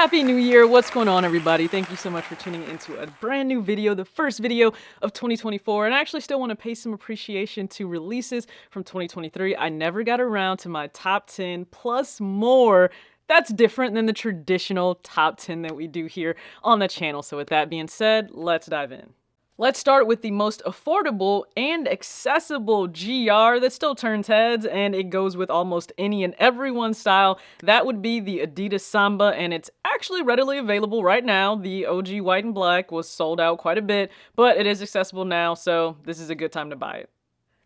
Happy New Year! What's going on, everybody? Thank you so much for tuning into a brand new video, the first video of 2024. And I actually still want to pay some appreciation to releases from 2023. I never got around to my top 10 plus more. That's different than the traditional top 10 that we do here on the channel. So with that being said, let's dive in. Let's start with the most affordable and accessible GR that still turns heads, and it goes with almost any and everyone's style. That would be the Adidas Samba, and it's actually readily available right now. The OG white and black was sold out quite a bit, but it is accessible now, so this is a good time to buy it.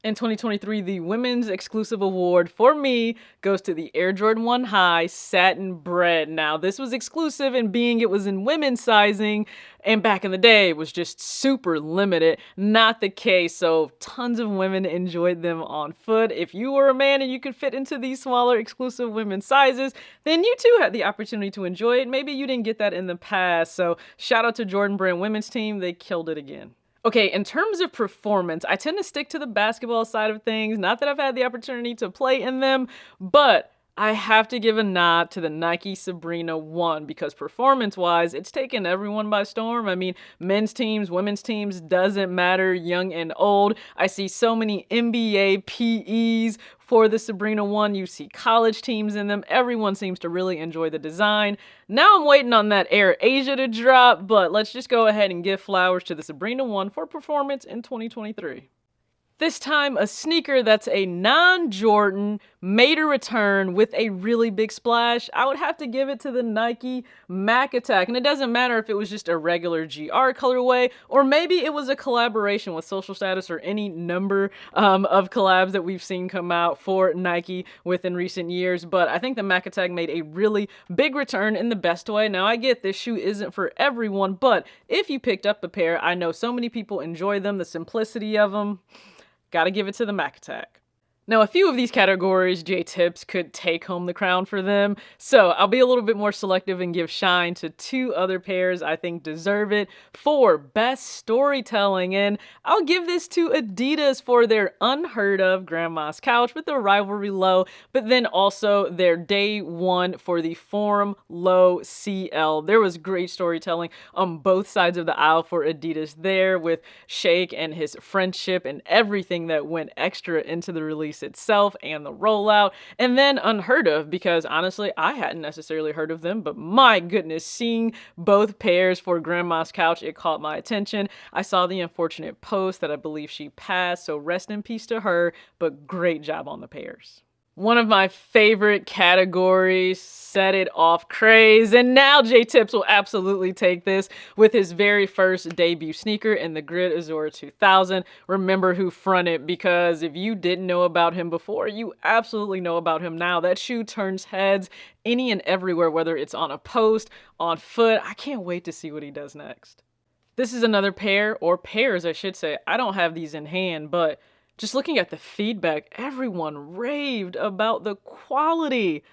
In 2023, the women's exclusive award for me goes to the Air Jordan 1 High Satin Bread. Now, this was exclusive in being it was in women's sizing, and back in the day, it was just super limited. Not the case, so tons of women enjoyed them on foot. If you were a man and you could fit into these smaller exclusive women's sizes, then you too had the opportunity to enjoy it. Maybe you didn't get that in the past, so shout out to Jordan Brand women's team. They killed it again. Okay, in terms of performance, I tend to stick to the basketball side of things. Not that I've had the opportunity to play in them, but I have to give a nod to the Nike Sabrina 1 because performance-wise, it's taken everyone by storm. I mean, men's teams, women's teams, doesn't matter, young and old. I see so many NBA PEs for the Sabrina 1. You see college teams in them. Everyone seems to really enjoy the design. Now I'm waiting on that Air Asia to drop, but let's just go ahead and give flowers to the Sabrina 1 for performance in 2023. This time, a sneaker that's a non-Jordan made a return with a really big splash. I would have to give it to the Nike Mac Attack. And it doesn't matter if it was just a regular GR colorway, or maybe it was a collaboration with Social Status or any number of collabs that we've seen come out for Nike within recent years. But I think the Mac Attack made a really big return in the best way. Now, I get this shoe isn't for everyone, but if you picked up a pair, I know so many people enjoy them, the simplicity of them. Gotta give it to the Mac Attack. Now, a few of these categories, J-Tips could take home the crown for them, so I'll be a little bit more selective and give shine to two other pairs I think deserve it for best storytelling, and I'll give this to Adidas for their unheard of Grandma's Couch with the rivalry low, but then also their day one for the Forum Low CL. There was great storytelling on both sides of the aisle for Adidas there with Shake and his friendship and everything that went extra into the release itself and the rollout, and then unheard of because honestly I hadn't necessarily heard of them, but my goodness, seeing both pairs for Grandma's Couch, it caught my attention. I saw the unfortunate post that I believe she passed, so rest in peace to her, but great job on the pairs. One of my favorite categories, set it off Craze, and now J-Tips will absolutely take this with his very first debut sneaker in the Grid Azura 2000. Remember who fronted, because if you didn't know about him before, you absolutely know about him now. That shoe turns heads any and everywhere, whether it's on a post, on foot. I can't wait to see what he does next. This is another pair, or pairs I should say. I don't have these in hand, but just looking at the feedback, everyone raved about the quality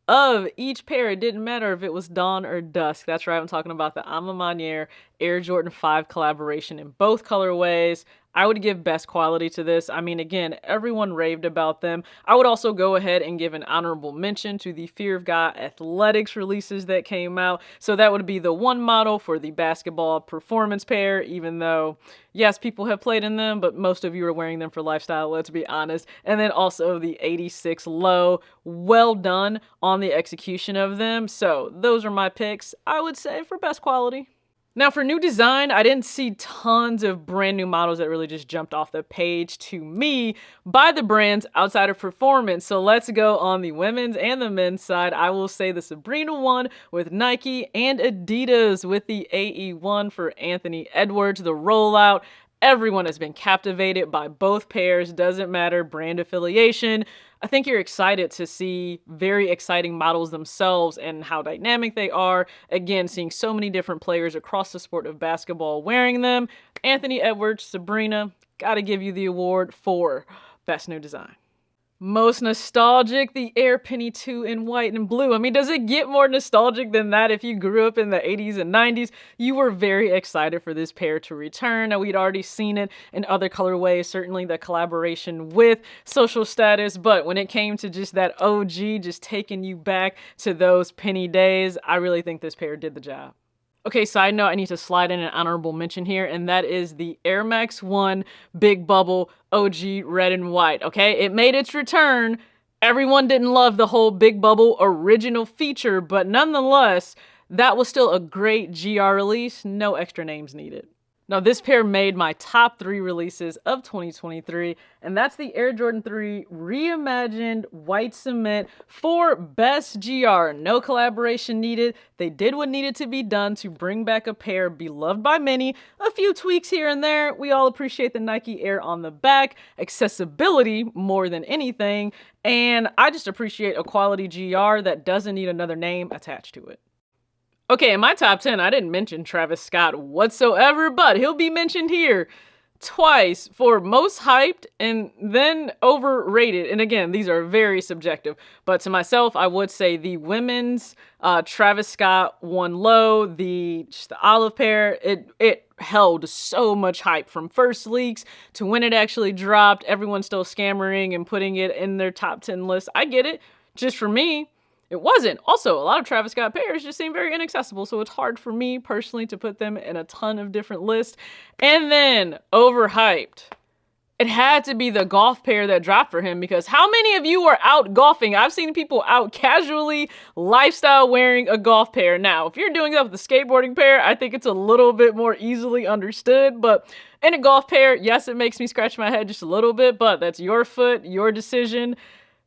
of each pair. It didn't matter if it was dawn or dusk. That's right, I'm talking about the Alma Maniere Air Jordan 5 collaboration in both colorways. I would give best quality to this. I mean, again, everyone raved about them. I would also go ahead and give an honorable mention to the Fear of God Athletics releases that came out. So that would be the one model for the basketball performance pair, even though, yes, people have played in them, but most of you are wearing them for lifestyle, let's be honest. And then also the 86 low. Well done on the execution of them. So those are my picks, I would say, for best quality. Now for new design, I didn't see tons of brand new models that really just jumped off the page to me by the brands outside of performance. So let's go on the women's and the men's side. I will say the Sabrina 1 with Nike and Adidas with the AE1 for Anthony Edwards. The rollout, everyone has been captivated by both pairs. Doesn't matter brand affiliation. I think you're excited to see very exciting models themselves and how dynamic they are. Again, seeing so many different players across the sport of basketball wearing them. Anthony Edwards, Sabrina, gotta give you the award for best new design. Most nostalgic, the Air Penny 2 in white and blue. I mean, does it get more nostalgic than that? If you grew up in the 80s and 90s, you were very excited for this pair to return. Now, we'd already seen it in other colorways, certainly the collaboration with Social Status, but when it came to just that OG, just taking you back to those penny days, I really think this pair did the job. Okay, side note, I need to slide in an honorable mention here, and that is the Air Max 1 Big Bubble OG red and white, okay? It made its return. Everyone didn't love the whole Big Bubble original feature, but nonetheless, that was still a great GR release, no extra names needed. Now, this pair made my top 3 releases of 2023, and that's the Air Jordan 3 Reimagined White Cement for Best GR. No collaboration needed. They did what needed to be done to bring back a pair beloved by many. A few tweaks here and there. We all appreciate the Nike Air on the back, accessibility more than anything, and I just appreciate a quality GR that doesn't need another name attached to it. Okay, in my top 10, I didn't mention Travis Scott whatsoever, but he'll be mentioned here twice for most hyped and then overrated. And again, these are very subjective, but to myself, I would say the women's Travis Scott one low, just the olive pair, it held so much hype from first leaks to when it actually dropped. Everyone's still scammering and putting it in their top 10 list. I get it. Just for me, it wasn't. Also, a lot of Travis Scott pairs just seem very inaccessible, so it's hard for me personally to put them in a ton of different lists. And then, overhyped. It had to be the golf pair that dropped for him, because how many of you are out golfing? I've seen people out casually, lifestyle wearing a golf pair. Now, if you're doing that with a skateboarding pair, I think it's a little bit more easily understood, but in a golf pair, yes, it makes me scratch my head just a little bit, but that's your foot, your decision.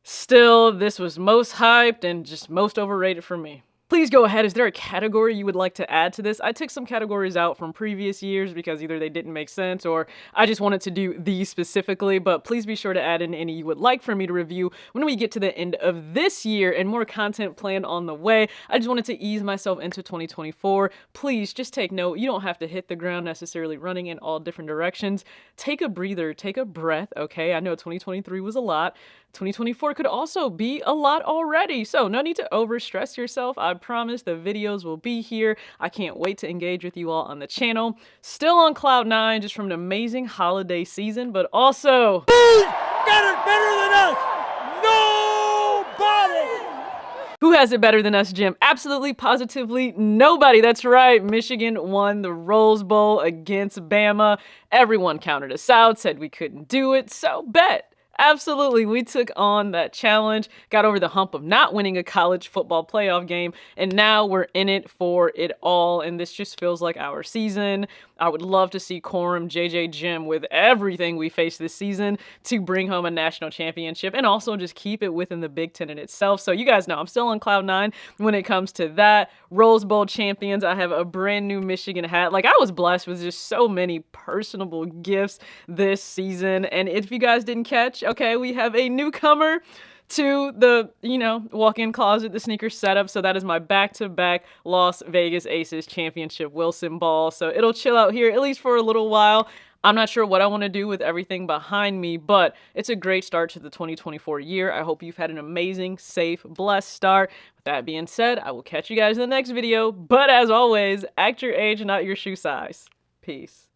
Still, this was most hyped and just most overrated for me. Please go ahead. Is there a category you would like to add to this? I took some categories out from previous years because either they didn't make sense or I just wanted to do these specifically, but please be sure to add in any you would like for me to review when we get to the end of this year and more content planned on the way. I just wanted to ease myself into 2024. Please just take note. You don't have to hit the ground necessarily running in all different directions. Take a breather, take a breath, okay? I know 2023 was a lot. 2024 could also be a lot already, so no need to overstress yourself. I promise the videos will be here. I can't wait to engage with you all on the channel. Still on cloud 9 just from an amazing holiday season, but also Who's got it better than us? Nobody! who has it better than us, Jim? Absolutely, positively nobody. That's right. Michigan won the Rose Bowl against Bama. Everyone counted us out, said we couldn't do it, so bet. Absolutely, we took on that challenge, got over the hump of not winning a college football playoff game, and now we're in it for it all, and this just feels like our season. I would love to see Corum, JJ, Jim with everything we face this season to bring home a national championship and also just keep it within the Big Ten in itself. So you guys know I'm still on cloud 9 when it comes to that. Rose Bowl champions, I have a brand new Michigan hat. Like, I was blessed with just so many personable gifts this season, and if you guys didn't catch, okay, we have a newcomer to the, walk-in closet, the sneaker setup. So that is my back-to-back Las Vegas Aces Championship Wilson ball. So it'll chill out here, at least for a little while. I'm not sure what I want to do with everything behind me, but it's a great start to the 2024 year. I hope you've had an amazing, safe, blessed start. With that being said, I will catch you guys in the next video. But as always, act your age, not your shoe size. Peace.